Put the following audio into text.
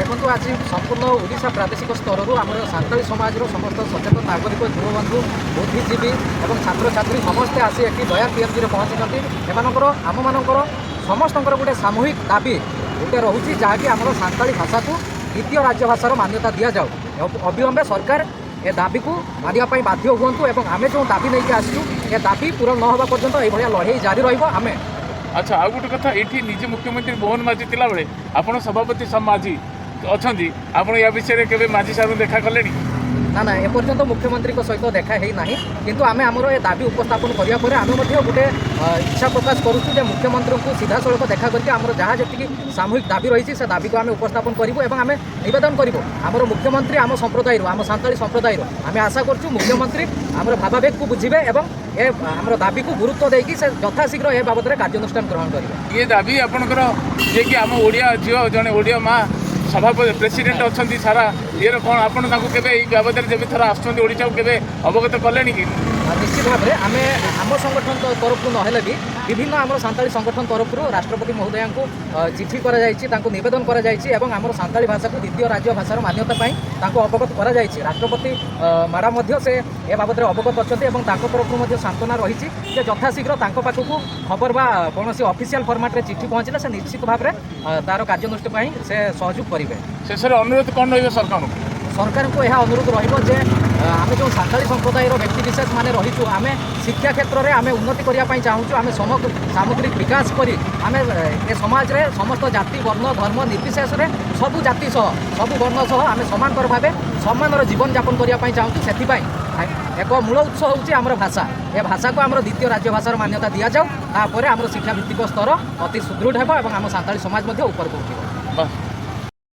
देखो आज संपूर्ण ओडिशा प्रादेशिक स्तर आम सान्ताली समाज समस्त सचेतन नागरिक युवबंधु बुद्धिजीवी और छात्र छात्री समस्ते आसी ये दया पीएमजी में पहुँची एमकर आम मानकर समस्त गोटे सामूहिक दाबी गोटे रोचे जहाँकि आम सान्ताली भाषा को द्वितीय राज्य भाषार मान्यता दि जाऊ अविलंबे सरकार ए दाबी को मानियापाई बाध्य हूँ और आम जो दाबी नहीं आसू ए दाबी पूरण न होगा पर्यंत यह लड़े जारी रमें। अच्छा आ गोटे कथा ये निजे मुख्यमंत्री मोहन माझी थिला बेले आपण सभापति माझी अच्छा आप या विषय के माझी साहब देखा कले ना ना एपर्यंत मुख्यमंत्री सहित देखा है ना किंतु आम आमर ये दाबी उपस्थापन करापर आम गोटे इच्छा प्रकाश करुँ मुख्यमंत्री को सीधा सड़क देखा करके आम जहाँ जी सामूहिक दाबी रही से दाबी को आम उपस्थापन करूँ और आम नवेदन करूँ आमर मुख्यमंत्री आम संप्रदाय आम सान्ताली संप्रदाय आम आशा करूँ मुख्यमंत्री आमर भावावेग को बुझे और ए आमर दाबी को गुरुत्व देकी से यथाशीघ्र ए बाबद कार्यानुष्ठान ग्रहण करेंगे। ये दाबी आपंकर जे कि आम ओडिया झील जड़े ओडिया माँ सभापति प्रेसिडेंट अच्छा सारा ये कौन आप बाबद जब थर आसा के अवगत कले कि निश्चित भाव में आम आम संगठन तरफ नहेले भी विभिन्न आम सान्ताली संगठन तरफ राष्ट्रपति महोदय को चिठी नवेदन कर आम सान्ताली भाषा को द्वितीय राज्य भाषार मान्यता अवगत कर राष्ट्रपति मैडम से ए बाबद अवगत अच्छा तरफ सांत्वना रही यथाशीघ्र पाखक खबर बा कौन ऑफिशियल फॉर्मेट चिठी पहुँचले से निश्चित भाव में तार कार्यानुष्ठान से सहयोग करेंगे। शेष अनुरोध कौन रही सरकार सरकार को यह अनुरोध रही आम जो सान्ताली संप्रदायर व्यक्ति विशेष मान रहीचु आम शिक्षा क्षेत्र में आम उन्नति करने चाहूँ आम सामग्रिक विकास कर आम ए समाज रे समस्त जाति वर्ण धर्म निर्विशेष सबू जाति सह सबू वर्ण सह आम समांतर भाव सम्मान जीवन यापन करने चाहूँ से एक मूल उत्स हूँ आमर भाषा ए भाषा को आम द्वितीय राज्य भाषार मान्यता दि जाऊपर आम शिक्षा भित्तिक स्तर अति सुदृढ़ होगा और आम सान्ताली समाज ऊपर को उठिब।